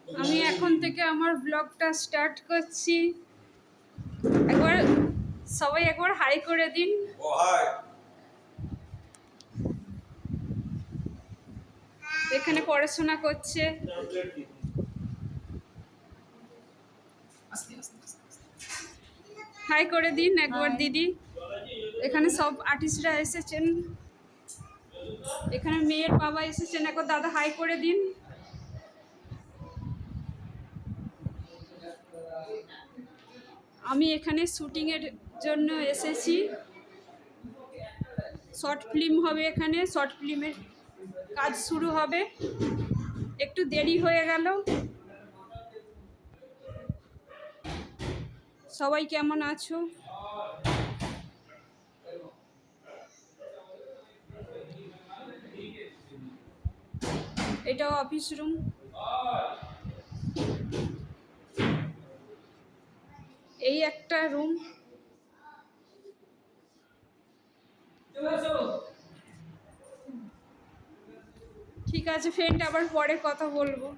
আমি এখন থেকে আমার ব্লগটা স্টার্ট করছি। একবার সবাই একবার হাই করে দিন। ও হাই। এখানে পড়াশোনা করছে। হাই করে দিন একবার দিদি। এখানে সব আর্টিস্টরা এসেছেন। এখানে মেয়ের বাবা এসেছেন, একবার দাদা হাই করে দিন। আমি এখানে শুটিংয়ের জন্য এসেছি। শর্ট ফিল্ম হবে এখানে, শর্ট ফিল্মের কাজ শুরু হবে। একটু দেরি হয়ে গেল। সবাই কেমন আছো? এটা অফিস রুম। এই একটা রুম। ঠিক আছে ফ্রেন্ড, আবার পরে কথা বলবো।